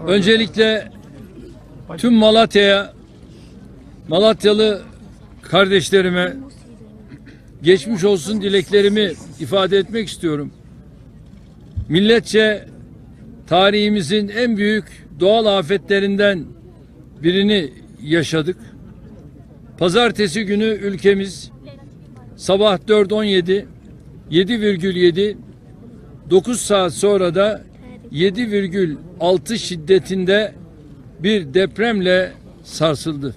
Öncelikle tüm Malatya'ya, Malatyalı kardeşlerime geçmiş olsun dileklerimi ifade etmek istiyorum. Milletçe tarihimizin en büyük doğal afetlerinden birini yaşadık. Pazartesi günü ülkemiz sabah 4:17, 7,7, 9 saat sonra da 7,6 şiddetinde bir depremle sarsıldı.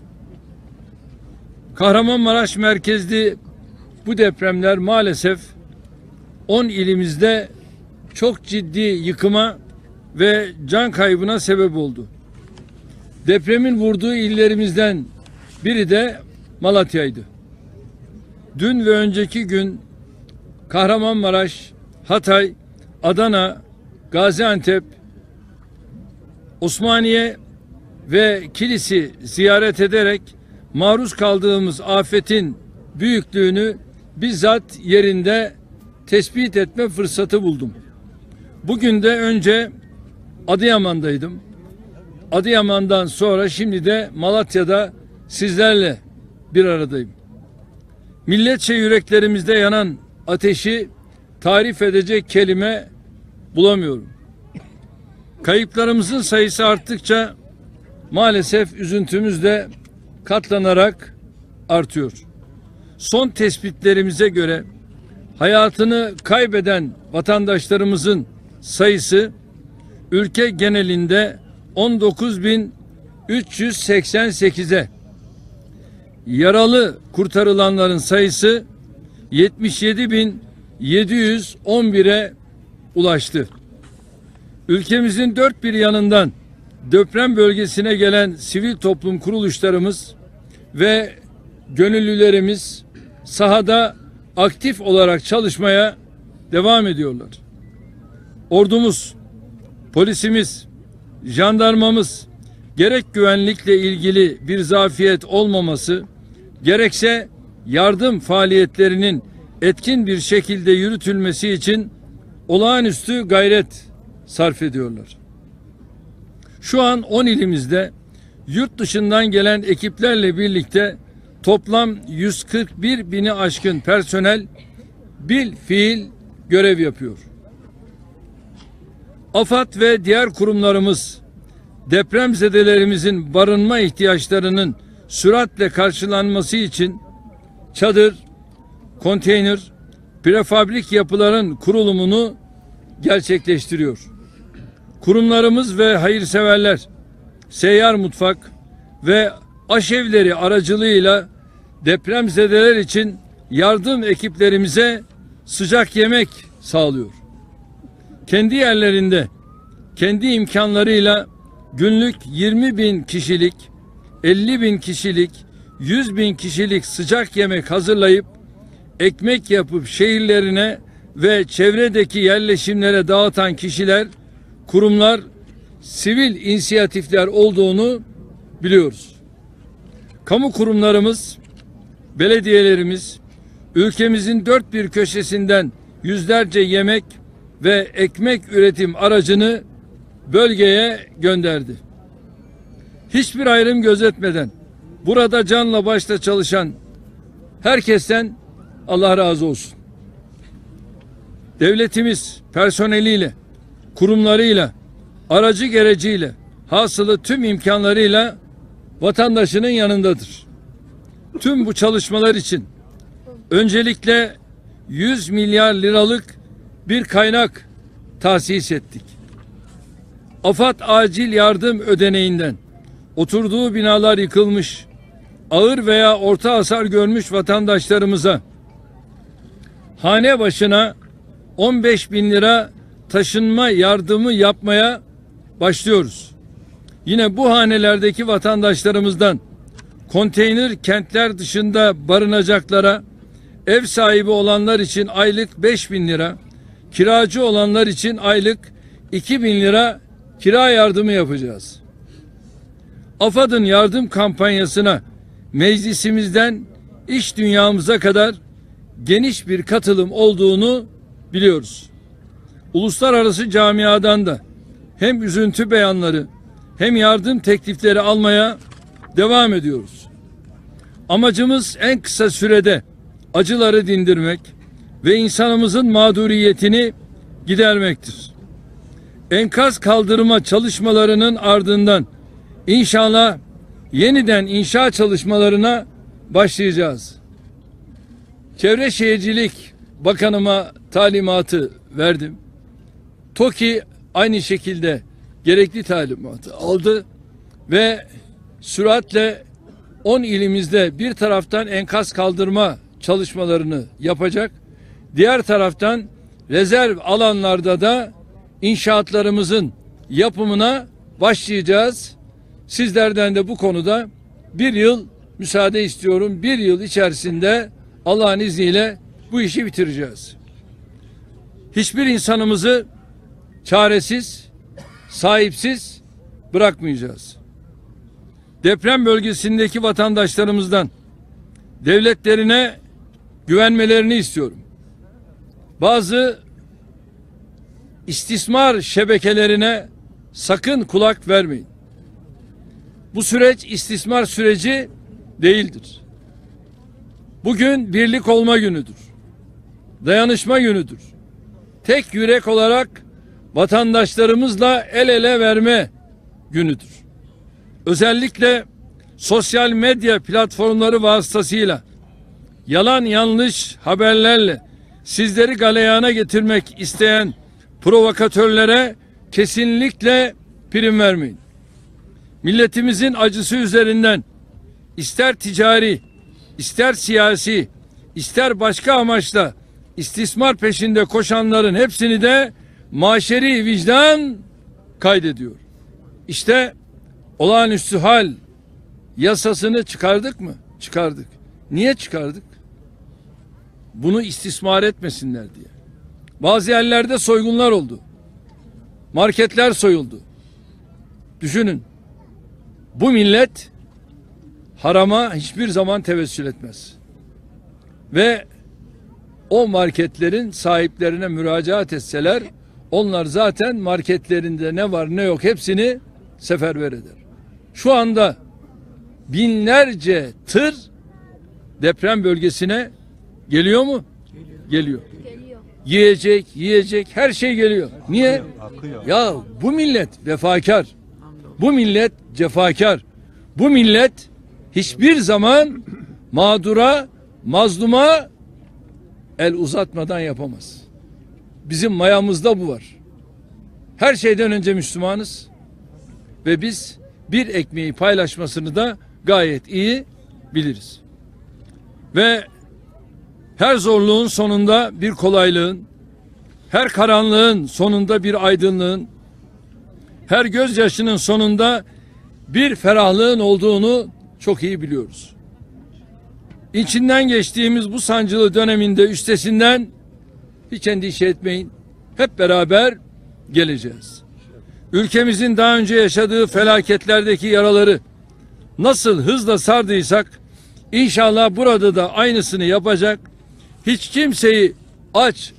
Kahramanmaraş merkezli bu depremler maalesef 10 ilimizde çok ciddi yıkıma ve can kaybına sebep oldu. Depremin vurduğu illerimizden biri de Malatya'ydı. Dün ve önceki gün Kahramanmaraş, Hatay, Adana, Gaziantep, Osmaniye ve Kilis'i ziyaret ederek maruz kaldığımız afetin büyüklüğünü bizzat yerinde tespit etme fırsatı buldum. Bugün de önce Adıyaman'daydım. Adıyaman'dan sonra şimdi de Malatya'da sizlerle bir aradayım. Milletçe yüreklerimizde yanan ateşi tarif edecek kelime bulamıyorum. Kayıplarımızın sayısı arttıkça maalesef üzüntümüz de katlanarak artıyor. Son tespitlerimize göre hayatını kaybeden vatandaşlarımızın sayısı ülke genelinde 19.388'e, yaralı kurtarılanların sayısı 77.711'e ulaştı. Ülkemizin dört bir yanından deprem bölgesine gelen sivil toplum kuruluşlarımız ve gönüllülerimiz sahada aktif olarak çalışmaya devam ediyorlar. Ordumuz, polisimiz, jandarmamız gerek güvenlikle ilgili bir zafiyet olmaması, gerekse yardım faaliyetlerinin etkin bir şekilde yürütülmesi için olağanüstü gayret sarf ediyorlar. Şu an 10 ilimizde yurt dışından gelen ekiplerle birlikte toplam 141 bini aşkın personel bil fiil görev yapıyor. AFAD ve diğer kurumlarımız depremzedelerimizin barınma ihtiyaçlarının süratle karşılanması için çadır, konteyner, prefabrik yapıların kurulumunu gerçekleştiriyor. Kurumlarımız ve hayırseverler seyyar mutfak ve aşevleri aracılığıyla depremzedeler için yardım ekiplerimize sıcak yemek sağlıyor. Kendi yerlerinde, kendi imkanlarıyla günlük 20.000 kişilik, 50.000 kişilik, 100.000 kişilik sıcak yemek hazırlayıp ekmek yapıp şehirlerine ve çevredeki yerleşimlere dağıtan kişiler, kurumlar, sivil inisiyatifler olduğunu biliyoruz. Kamu kurumlarımız, belediyelerimiz, ülkemizin dört bir köşesinden yüzlerce yemek ve ekmek üretim aracını bölgeye gönderdi. Hiçbir ayrım gözetmeden burada canla başla çalışan herkesten Allah razı olsun. Devletimiz personeliyle, kurumlarıyla, aracı gereciyle, hasılı tüm imkanlarıyla vatandaşının yanındadır. Tüm bu çalışmalar için öncelikle 100 milyar liralık bir kaynak tahsis ettik. AFAD acil yardım ödeneğinden oturduğu binalar yıkılmış, ağır veya orta hasar görmüş vatandaşlarımıza hane başına 15.000 lira taşınma yardımı yapmaya başlıyoruz. Yine bu hanelerdeki vatandaşlarımızdan konteyner kentler dışında barınacaklara, ev sahibi olanlar için aylık 5.000 lira, kiracı olanlar için aylık 2.000 lira kira yardımı yapacağız. AFAD'ın yardım kampanyasına meclisimizden iş dünyamıza kadar geniş bir katılım olduğunu biliyoruz. Uluslararası camiadan da hem üzüntü beyanları hem yardım teklifleri almaya devam ediyoruz. Amacımız en kısa sürede acıları dindirmek ve insanımızın mağduriyetini gidermektir. Enkaz kaldırma çalışmalarının ardından inşallah yeniden inşa çalışmalarına başlayacağız. Çevre Şehircilik Bakanıma talimatı verdim. TOKİ aynı şekilde gerekli talimatı aldı ve süratle 10 ilimizde bir taraftan enkaz kaldırma çalışmalarını yapacak, diğer taraftan rezerv alanlarda da inşaatlarımızın yapımına başlayacağız. Sizlerden de bu konuda bir yıl müsaade istiyorum. Bir yıl içerisinde Allah'ın izniyle bu işi bitireceğiz. Hiçbir insanımızı çaresiz, sahipsiz bırakmayacağız. Deprem bölgesindeki vatandaşlarımızdan devletlerine güvenmelerini istiyorum. Bazı istismar şebekelerine sakın kulak vermeyin. Bu süreç istismar süreci değildir. Bugün birlik olma günüdür. Dayanışma günüdür. Tek yürek olarak vatandaşlarımızla el ele verme günüdür. Özellikle sosyal medya platformları vasıtasıyla yalan yanlış haberlerle sizleri galeyana getirmek isteyen provokatörlere kesinlikle prim vermeyin. Milletimizin acısı üzerinden ister ticari, ister siyasi, ister başka amaçla istismar peşinde koşanların hepsini de maşeri vicdan kaydediyor. İşte olağanüstü hal yasasını çıkardık mı? Çıkardık. Niye çıkardık? Bunu istismar etmesinler diye. Bazı yerlerde soygunlar oldu. Marketler soyuldu. Düşünün. Bu millet harama hiçbir zaman tevessül etmez. Ve o marketlerin sahiplerine müracaat etseler, onlar zaten marketlerinde ne var ne yok hepsini seferber eder. Şu anda binlerce tır deprem bölgesine geliyor mu? Geliyor. Yiyecek her şey geliyor. Niye? Ya bu millet vefakar. Bu millet cefakar. Bu millet hiçbir zaman mağdura, mazluma el uzatmadan yapamaz. Bizim mayamızda bu var. Her şeyden önce Müslümanız ve biz bir ekmeği paylaşmasını da gayet iyi biliriz. Ve her zorluğun sonunda bir kolaylığın, her karanlığın sonunda bir aydınlığın, her gözyaşının sonunda bir ferahlığın olduğunu çok iyi biliyoruz. İçinden geçtiğimiz bu sancılı döneminde üstesinden hiç endişe etmeyin. Hep beraber geleceğiz. Ülkemizin daha önce yaşadığı felaketlerdeki yaraları nasıl hızla sardıysak inşallah burada da aynısını yapacak. Hiç kimseyi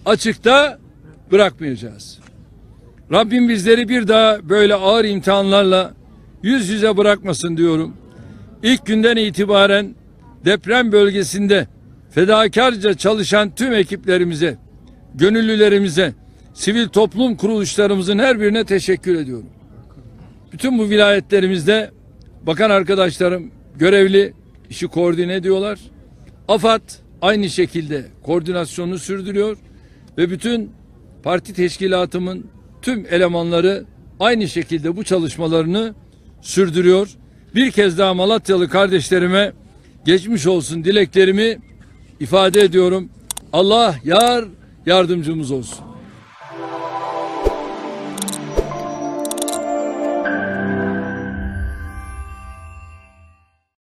açıkta bırakmayacağız. Rabbim bizleri bir daha böyle ağır imtihanlarla yüz yüze bırakmasın diyorum. İlk günden itibaren deprem bölgesinde fedakarca çalışan tüm ekiplerimize, gönüllülerimize, sivil toplum kuruluşlarımızın her birine teşekkür ediyorum. Bütün bu vilayetlerimizde bakan arkadaşlarım görevli işi koordine ediyorlar. AFAD aynı şekilde koordinasyonunu sürdürüyor ve bütün parti teşkilatımın tüm elemanları aynı şekilde bu çalışmalarını sürdürüyor. Bir kez daha Malatyalı kardeşlerime geçmiş olsun dileklerimi ifade ediyorum. Allah yardımcımız olsun.